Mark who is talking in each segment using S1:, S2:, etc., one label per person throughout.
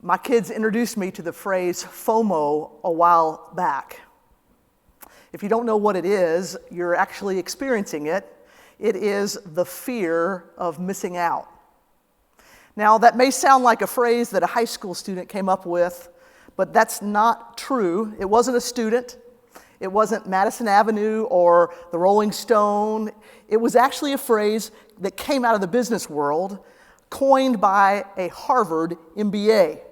S1: My kids introduced me to the phrase FOMO a while back. If you don't know what it is, you're actually experiencing it. It is the fear of missing out. Now, that may sound like a phrase that a high school student came up with, but that's not true. It wasn't a student. It wasn't Madison Avenue or the Rolling Stone. It was actually a phrase that came out of the business world, coined by a Harvard MBA.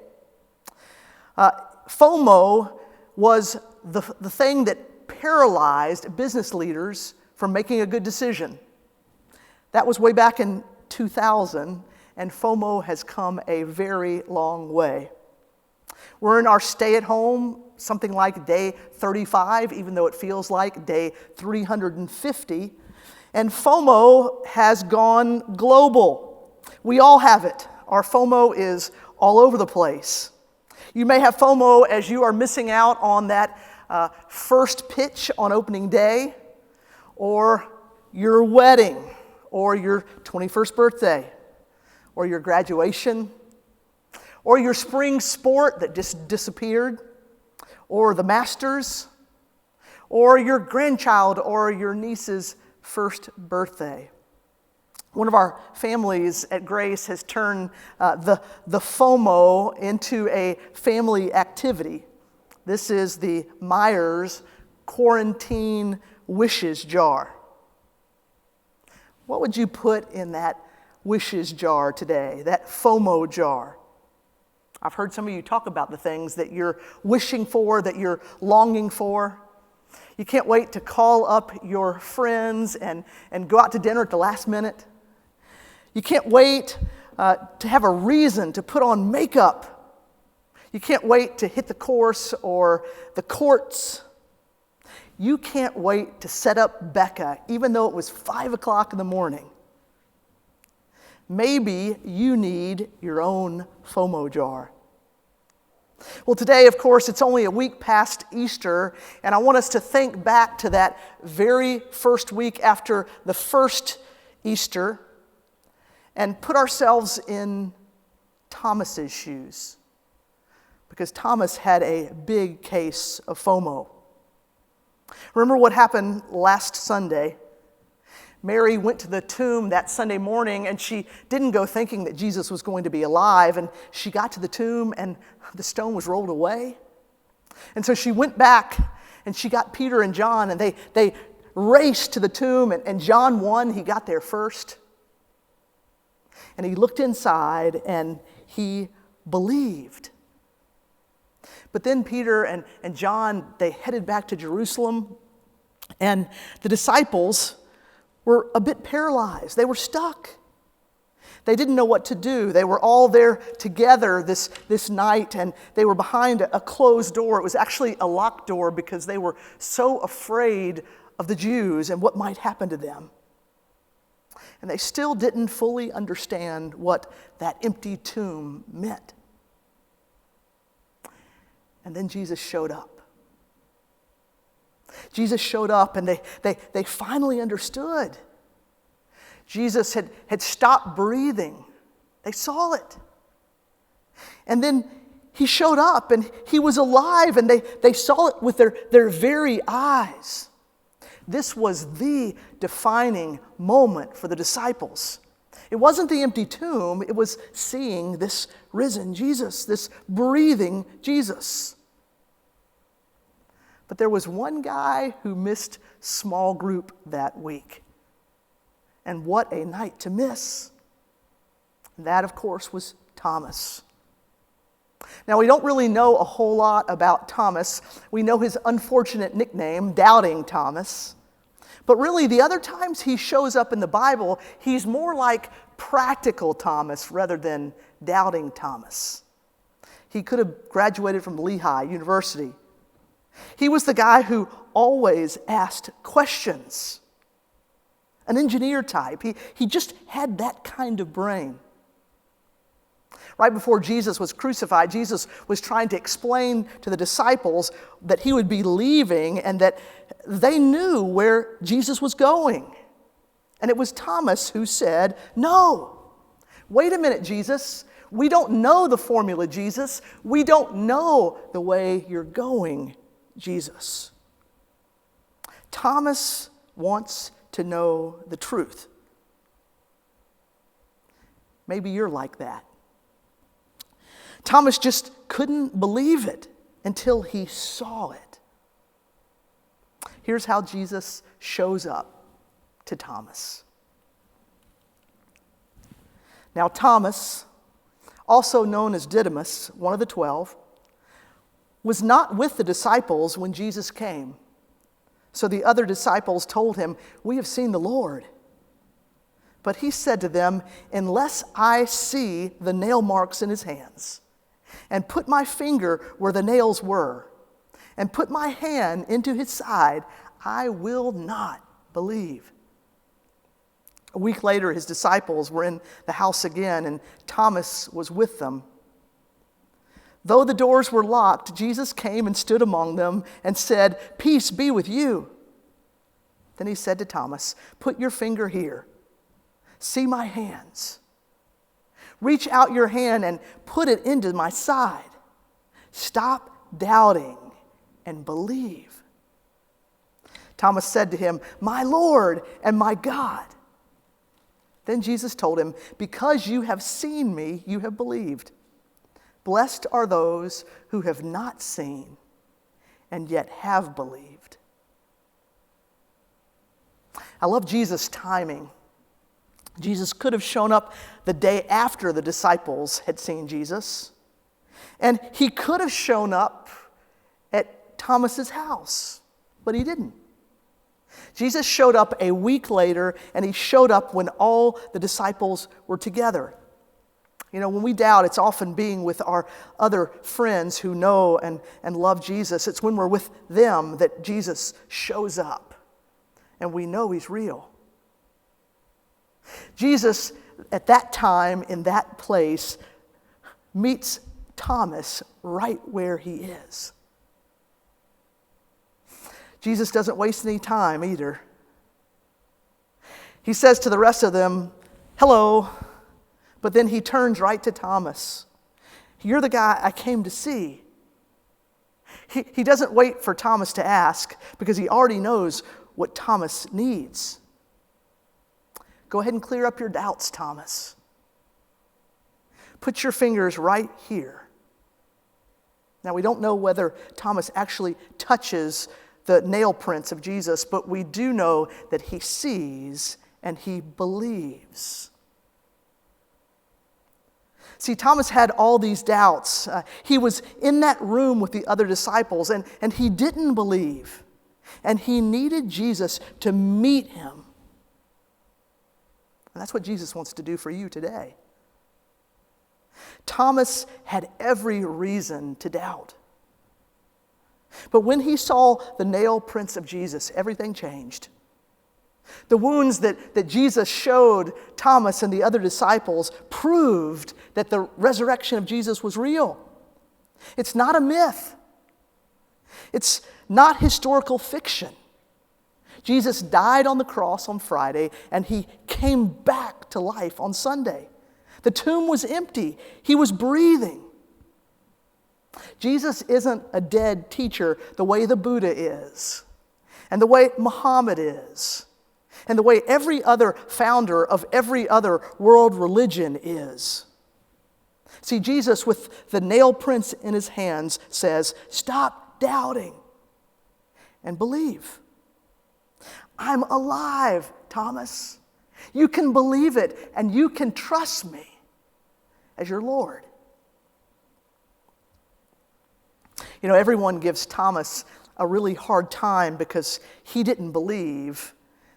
S1: FOMO was the thing that paralyzed business leaders from making a good decision. That was way back in 2000, and FOMO has come a very long way. We're in our stay-at-home, something like day 35, even though it feels like day 350, and FOMO has gone global. We all have it. Our FOMO is all over the place. You may have FOMO as you are missing out on that first pitch on opening day, or your wedding, or your 21st birthday, or your graduation, or your spring sport that just disappeared, or the Masters, or your grandchild or your niece's first birthday. One of our families at Grace has turned the FOMO into a family activity. This is the Myers Quarantine Wishes Jar. What would you put in that wishes jar today, that FOMO jar? I've heard some of you talk about the things that you're wishing for, that you're longing for. You can't wait to call up your friends and go out to dinner at the last minute. You can't wait to have a reason to put on makeup. You can't wait to hit the course or the courts. You can't wait to set up Becca, even though it was 5 o'clock in the morning. Maybe you need your own FOMO jar. Well, today, of course, it's only a week past Easter, and I want us to think back to that very first week after the first Easter and put ourselves in Thomas's shoes, because Thomas had a big case of FOMO. Remember what happened last Sunday? Mary went to the tomb that Sunday morning, and she didn't go thinking that Jesus was going to be alive, and she got to the tomb and the stone was rolled away. And so she went back and she got Peter and John, and they raced to the tomb, and John won. He got there first. And he looked inside and he believed. But then Peter and John, they headed back to Jerusalem, and the disciples were a bit paralyzed. They were stuck. They didn't know what to do. They were all there together this night, and they were behind a closed door. It was actually a locked door because they were so afraid of the Jews and what might happen to them. And they still didn't fully understand what that empty tomb meant. And then Jesus showed up. Jesus showed up, and they finally understood. Jesus had stopped breathing. They saw it. And then he showed up, and he was alive, and they saw it with their very eyes. This was the defining moment for the disciples. It wasn't the empty tomb, it was seeing this risen Jesus, this breathing Jesus. But there was one guy who missed small group that week. And what a night to miss. And that, of course, was Thomas. Now, we don't really know a whole lot about Thomas. We know his unfortunate nickname, Doubting Thomas. But really, the other times he shows up in the Bible, he's more like Practical Thomas rather than Doubting Thomas. He could have graduated from Lehigh University. He was the guy who always asked questions. An engineer type. He just had that kind of brain. Right before Jesus was crucified, Jesus was trying to explain to the disciples that he would be leaving and that they knew where Jesus was going. And it was Thomas who said, "No, wait a minute, Jesus. We don't know the formula, Jesus. We don't know the way you're going, Jesus. Thomas wants to know the truth. Maybe you're like that. Thomas just couldn't believe it until he saw it. Here's how Jesus shows up to Thomas. Now, Thomas, also known as Didymus, one of the 12, was not with the disciples when Jesus came. So the other disciples told him, "We have seen the Lord." But he said to them, "Unless I see the nail marks in his hands, and put my finger where the nails were, and put my hand into his side, I will not believe." A week later, his disciples were in the house again, and Thomas was with them. Though the doors were locked, Jesus came and stood among them and said, "Peace be with you." Then he said to Thomas, "Put your finger here. See my hands. Reach out your hand and put it into my side. Stop doubting and believe." Thomas said to him, "My Lord and my God." Then Jesus told him, "Because you have seen me, you have believed. Blessed are those who have not seen and yet have believed." I love Jesus' timing. Jesus could have shown up the day after the disciples had seen Jesus, and he could have shown up at Thomas's house, but he didn't. Jesus showed up a week later, and he showed up when all the disciples were together. You know, when we doubt, it's often being with our other friends who know and love Jesus. It's when we're with them that Jesus shows up, and we know he's real. Jesus, at that time, in that place, meets Thomas right where he is. Jesus doesn't waste any time either. He says to the rest of them, "Hello," but then he turns right to Thomas. "You're the guy I came to see." He doesn't wait for Thomas to ask because he already knows what Thomas needs. Go ahead and clear up your doubts, Thomas. Put your fingers right here. Now, we don't know whether Thomas actually touches the nail prints of Jesus, but we do know that he sees and he believes. See, Thomas had all these doubts. He was in that room with the other disciples, and he didn't believe. And he needed Jesus to meet him. And that's what Jesus wants to do for you today. Thomas had every reason to doubt. But when he saw the nail prints of Jesus, everything changed. The wounds that Jesus showed Thomas and the other disciples proved that the resurrection of Jesus was real. It's not a myth. It's not historical fiction. Jesus died on the cross on Friday, and he came back to life on Sunday. The tomb was empty. He was breathing. Jesus isn't a dead teacher the way the Buddha is, and the way Muhammad is, and the way every other founder of every other world religion is. See, Jesus, with the nail prints in his hands, says, "Stop doubting and believe. I'm alive, Thomas. You can believe it, and you can trust me as your Lord." You know, everyone gives Thomas a really hard time because he didn't believe,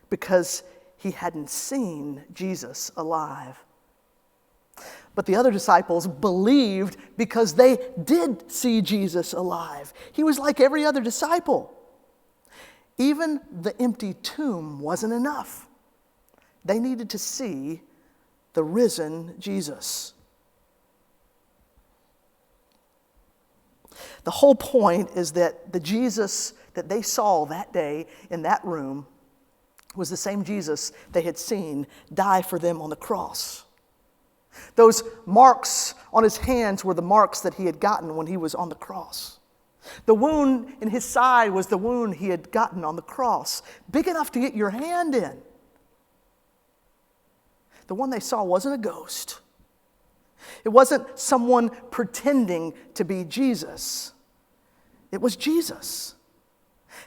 S1: because he hadn't seen Jesus alive. But the other disciples believed because they did see Jesus alive. He was like every other disciple. Even the empty tomb wasn't enough. They needed to see the risen Jesus. The whole point is that the Jesus that they saw that day in that room was the same Jesus they had seen die for them on the cross. Those marks on his hands were the marks that he had gotten when he was on the cross. The wound in his side was the wound he had gotten on the cross, big enough to get your hand in. The one they saw wasn't a ghost. It wasn't someone pretending to be Jesus. It was Jesus.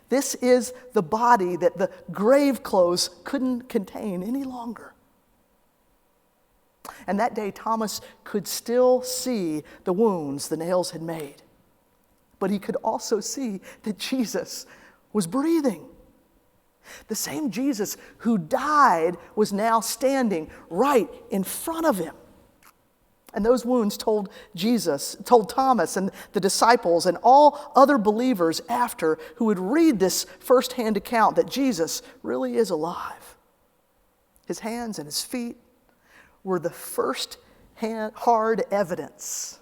S1: This is the body that the grave clothes couldn't contain any longer. And that day, Thomas could still see the wounds the nails had made. But he could also see that Jesus was breathing. The same Jesus who died was now standing right in front of him. And those wounds told Thomas and the disciples and all other believers after who would read this firsthand account that Jesus really is alive. His hands and his feet were the first hard evidence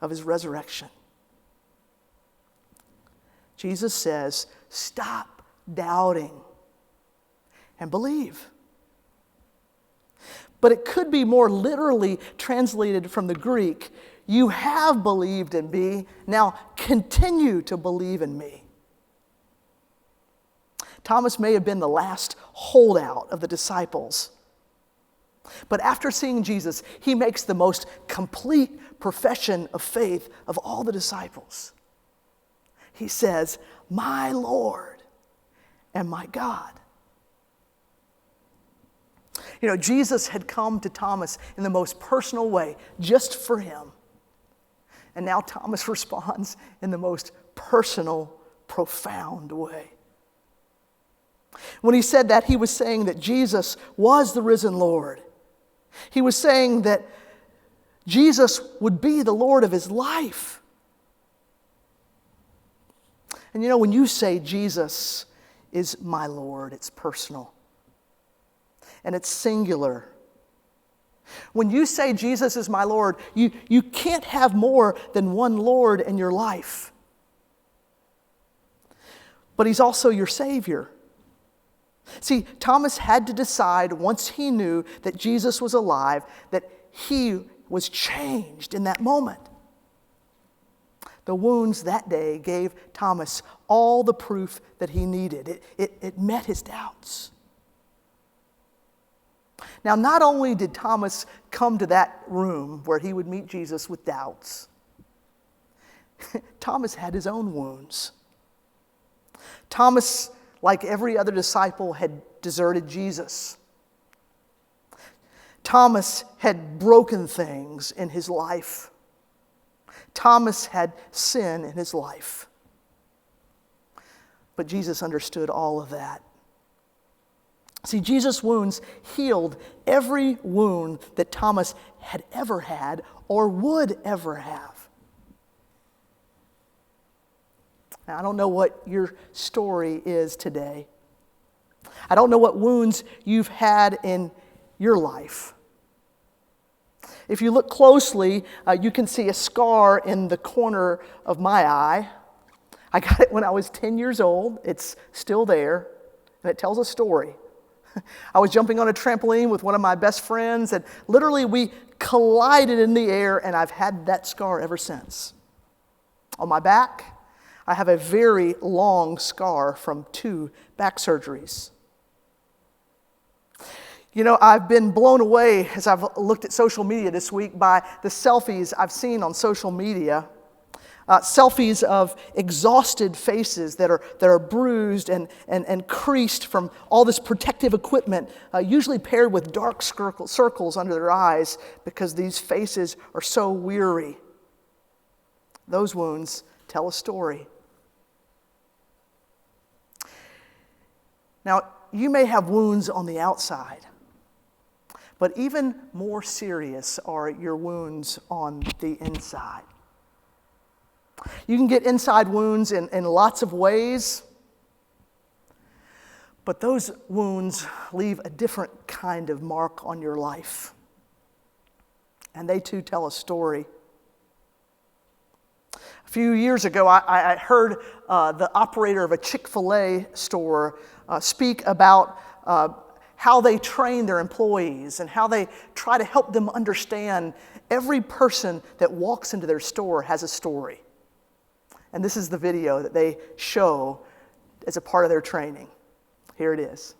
S1: of his resurrection. Jesus says, stop doubting and believe. But it could be more literally translated from the Greek, you have believed in me, now continue to believe in me. Thomas may have been the last holdout of the disciples. But after seeing Jesus, he makes the most complete profession of faith of all the disciples. He says, my Lord and my God. You know, Jesus had come to Thomas in the most personal way, just for him. And now Thomas responds in the most personal, profound way. When he said that, he was saying that Jesus was the risen Lord. He was saying that Jesus would be the Lord of his life. And you know, when you say Jesus is my Lord, it's personal. And it's singular. When you say Jesus is my Lord, you can't have more than one Lord in your life. But he's also your Savior. See, Thomas had to decide once he knew that Jesus was alive, that he was changed in that moment. The wounds that day gave Thomas all the proof that he needed. It met his doubts. Now, not only did Thomas come to that room where he would meet Jesus with doubts, Thomas had his own wounds. Thomas, like every other disciple, had deserted Jesus. Thomas had broken things in his life. Thomas had sin in his life. But Jesus understood all of that. See, Jesus' wounds healed every wound that Thomas had ever had or would ever have. Now, I don't know what your story is today. I don't know what wounds you've had in your life. If you look closely, you can see a scar in the corner of my eye. I got it when I was 10 years old. It's still there, and it tells a story. I was jumping on a trampoline with one of my best friends, and literally we collided in the air, and I've had that scar ever since. On my back, I have a very long scar from 2 back surgeries. You know, I've been blown away as I've looked at social media this week by the selfies I've seen on social media. Selfies of exhausted faces that are bruised and creased from all this protective equipment, usually paired with dark circles under their eyes because these faces are so weary. Those wounds tell a story. Now, you may have wounds on the outside, but even more serious are your wounds on the inside. You can get inside wounds in lots of ways, but those wounds leave a different kind of mark on your life. And they too tell a story. A few years ago, I heard the operator of a Chick-fil-A store speak about how they train their employees and how they try to help them understand every person that walks into their store has a story. And this is the video that they show as a part of their training. Here it is.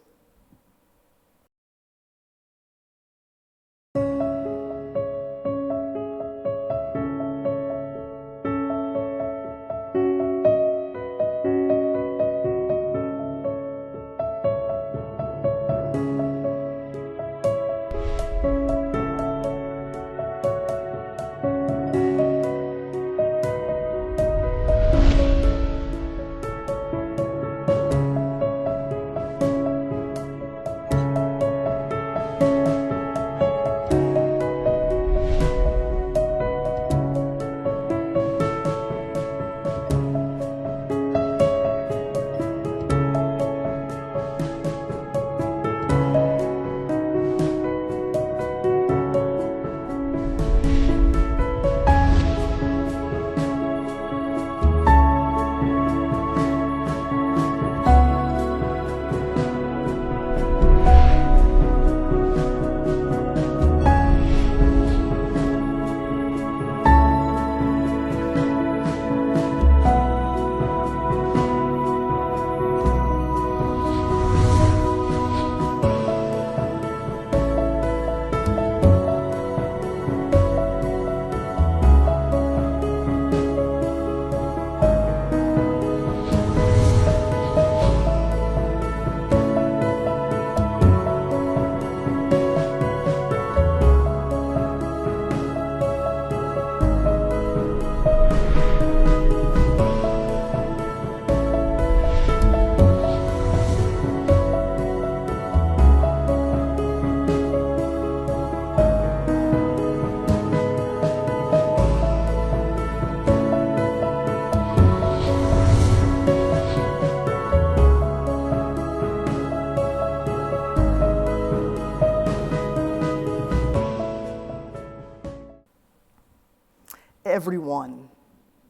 S1: Everyone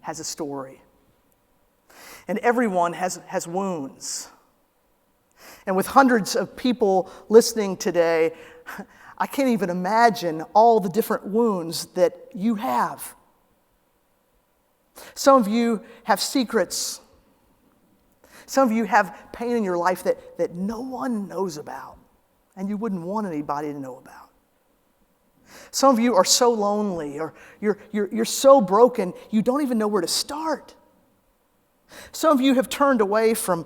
S1: has a story. And everyone has wounds. And with hundreds of people listening today, I can't even imagine all the different wounds that you have. Some of you have secrets. Some of you have pain in your life that no one knows about and you wouldn't want anybody to know about. Some of you are so lonely, or you're so broken you don't even know where to start. Some of you have turned away from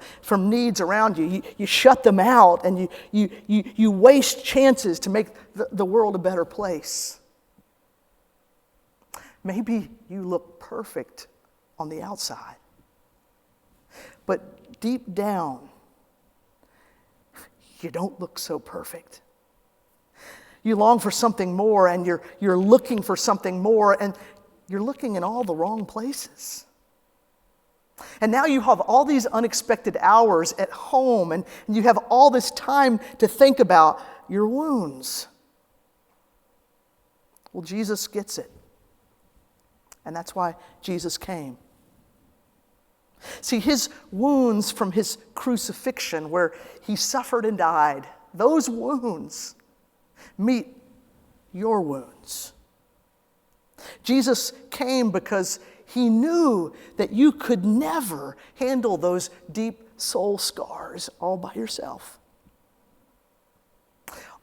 S1: needs around you. You shut them out, and you waste chances to make the world a better place. Maybe you look perfect on the outside, but deep down, you don't look so perfect. You long for something more, and you're looking for something more, and you're looking in all the wrong places. And now you have all these unexpected hours at home, and you have all this time to think about your wounds. Well, Jesus gets it. And that's why Jesus came. See, his wounds from his crucifixion, where he suffered and died, those wounds meet your wounds. Jesus came because he knew that you could never handle those deep soul scars all by yourself.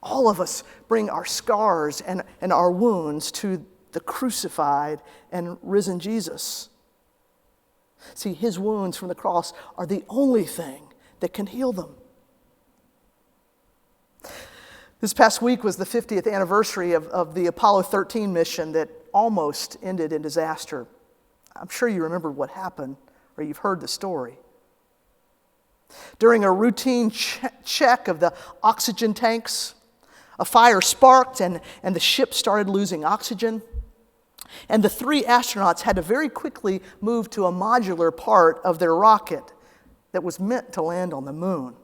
S1: All of us bring our scars and our wounds to the crucified and risen Jesus. See, his wounds from the cross are the only thing that can heal them. This past week was the 50th anniversary of the Apollo 13 mission that almost ended in disaster. I'm sure you remember what happened, or you've heard the story. During a routine check of the oxygen tanks, a fire sparked and the ship started losing oxygen. And the 3 astronauts had to very quickly move to a modular part of their rocket that was meant to land on the moon.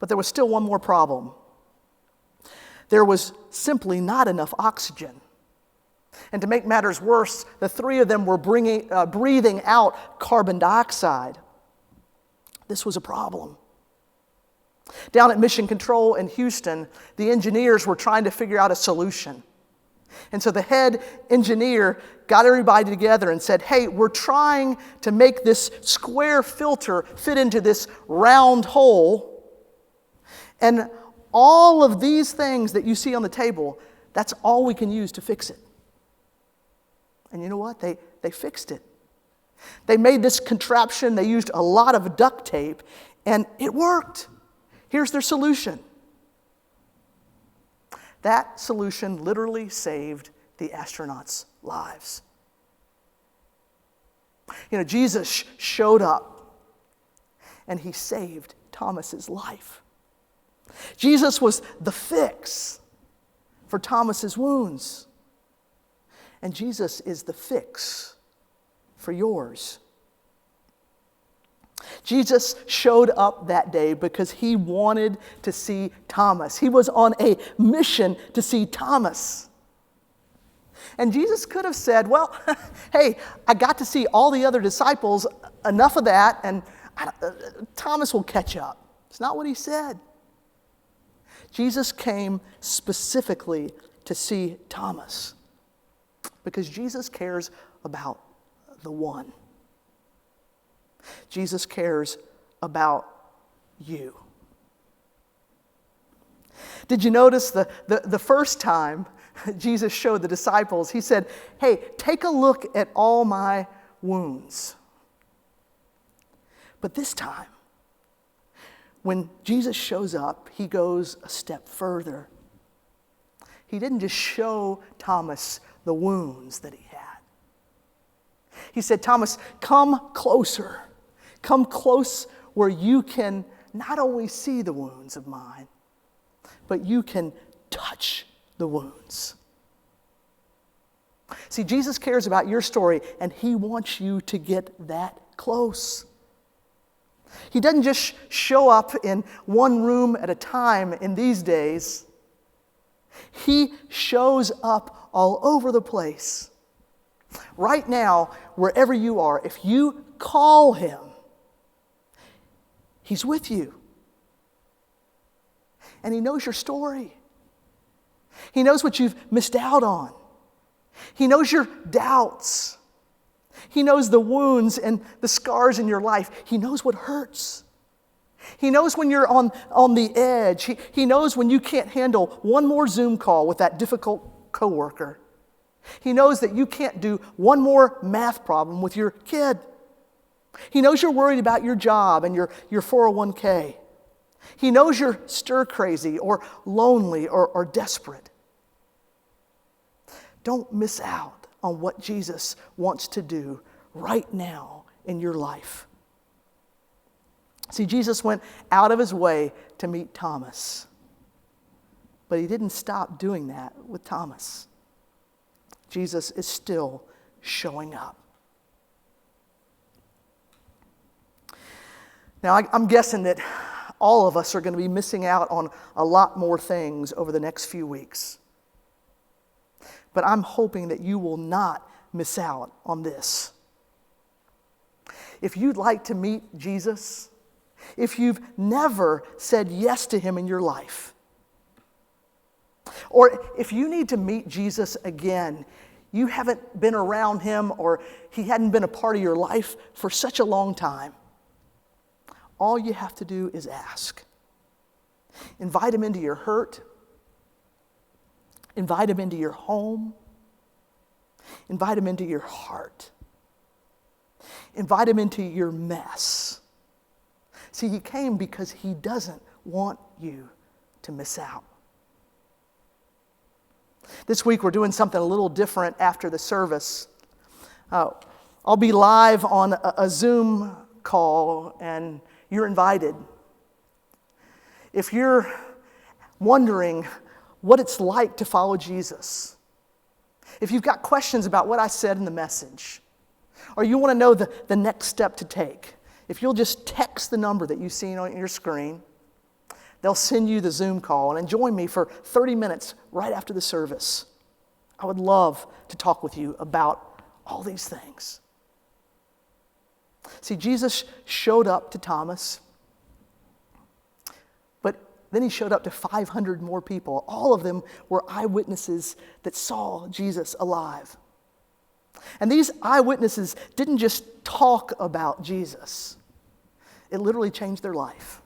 S1: But there was still one more problem. There was simply not enough oxygen. And to make matters worse, the 3 of them were breathing out carbon dioxide. This was a problem. Down at Mission Control in Houston, the engineers were trying to figure out a solution. And so the head engineer got everybody together and said, hey, we're trying to make this square filter fit into this round hole. And all of these things that you see on the table, that's all we can use to fix it. And you know what? They fixed it. They made this contraption. They used a lot of duct tape, and it worked. Here's their solution. That solution literally saved the astronauts' lives. You know, Jesus showed up, and he saved Thomas's life. Jesus was the fix for Thomas's wounds. And Jesus is the fix for yours. Jesus showed up that day because he wanted to see Thomas. He was on a mission to see Thomas. And Jesus could have said, well, hey, I got to see all the other disciples, enough of that, and Thomas will catch up. It's not what he said. Jesus came specifically to see Thomas because Jesus cares about the one. Jesus cares about you. Did you notice the first time Jesus showed the disciples, he said, hey, take a look at all my wounds. But this time, when Jesus shows up, he goes a step further. He didn't just show Thomas the wounds that he had. He said, Thomas, come closer. Come close where you can not only see the wounds of mine, but you can touch the wounds. See, Jesus cares about your story, and he wants you to get that close. He doesn't just show up in one room at a time in these days. He shows up all over the place. Right now, wherever you are, if you call him, he's with you. And he knows your story. He knows what you've missed out on. He knows your doubts. He knows the wounds and the scars in your life. He knows what hurts. He knows when you're on the edge. He knows when you can't handle one more Zoom call with that difficult coworker. He knows that you can't do one more math problem with your kid. He knows you're worried about your job and your 401k. He knows you're stir crazy or lonely or desperate. Don't miss out on what Jesus wants to do right now in your life. See, Jesus went out of his way to meet Thomas. But he didn't stop doing that with Thomas. Jesus is still showing up. Now, I'm guessing that all of us are going to be missing out on a lot more things over the next few weeks. But I'm hoping that you will not miss out on this. If you'd like to meet Jesus, if you've never said yes to him in your life, or if you need to meet Jesus again, you haven't been around him or he hadn't been a part of your life for such a long time, all you have to do is ask. Invite him into your hurt. Invite him into your home. Invite him into your heart. Invite him into your mess. See, he came because he doesn't want you to miss out. This week we're doing something a little different after the service. I'll be live on a Zoom call, and you're invited. If you're wondering what it's like to follow Jesus, if you've got questions about what I said in the message, or you want to know the next step to take, if you'll just text the number that you've seen on your screen, they'll send you the Zoom call and join me for 30 minutes right after the service. I would love to talk with you about all these things. See, Jesus showed up to Thomas, Then he showed up to 500 more people. All of them were eyewitnesses that saw Jesus alive. And these eyewitnesses didn't just talk about Jesus. It literally changed their life.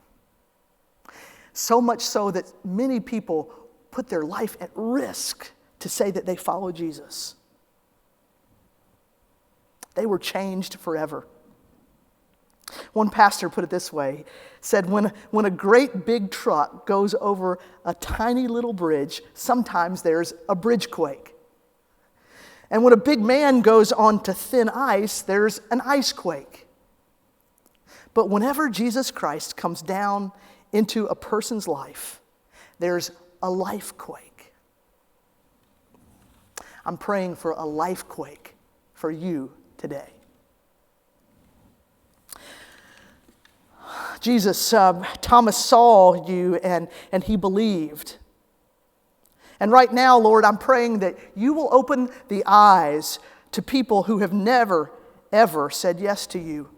S1: So much so that many people put their life at risk to say that they follow Jesus. They were changed forever. One pastor put it this way, said, when a great big truck goes over a tiny little bridge, sometimes there's a bridge quake. And when a big man goes onto thin ice, there's an ice quake. But whenever Jesus Christ comes down into a person's life, there's a life quake. I'm praying for a life quake for you today. Jesus, Thomas saw you and he believed. And right now, Lord, I'm praying that you will open the eyes to people who have never, ever said yes to you.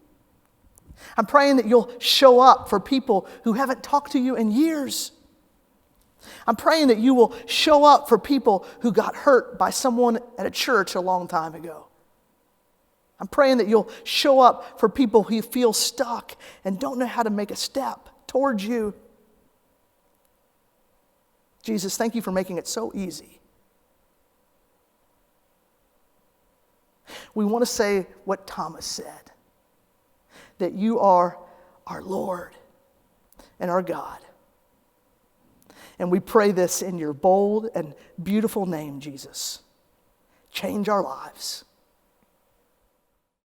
S1: I'm praying that you'll show up for people who haven't talked to you in years. I'm praying that you will show up for people who got hurt by someone at a church a long time ago. I'm praying that you'll show up for people who feel stuck and don't know how to make a step towards you. Jesus, thank you for making it so easy. We want to say what Thomas said, that you are our Lord and our God. And we pray this in your bold and beautiful name, Jesus. Change our lives.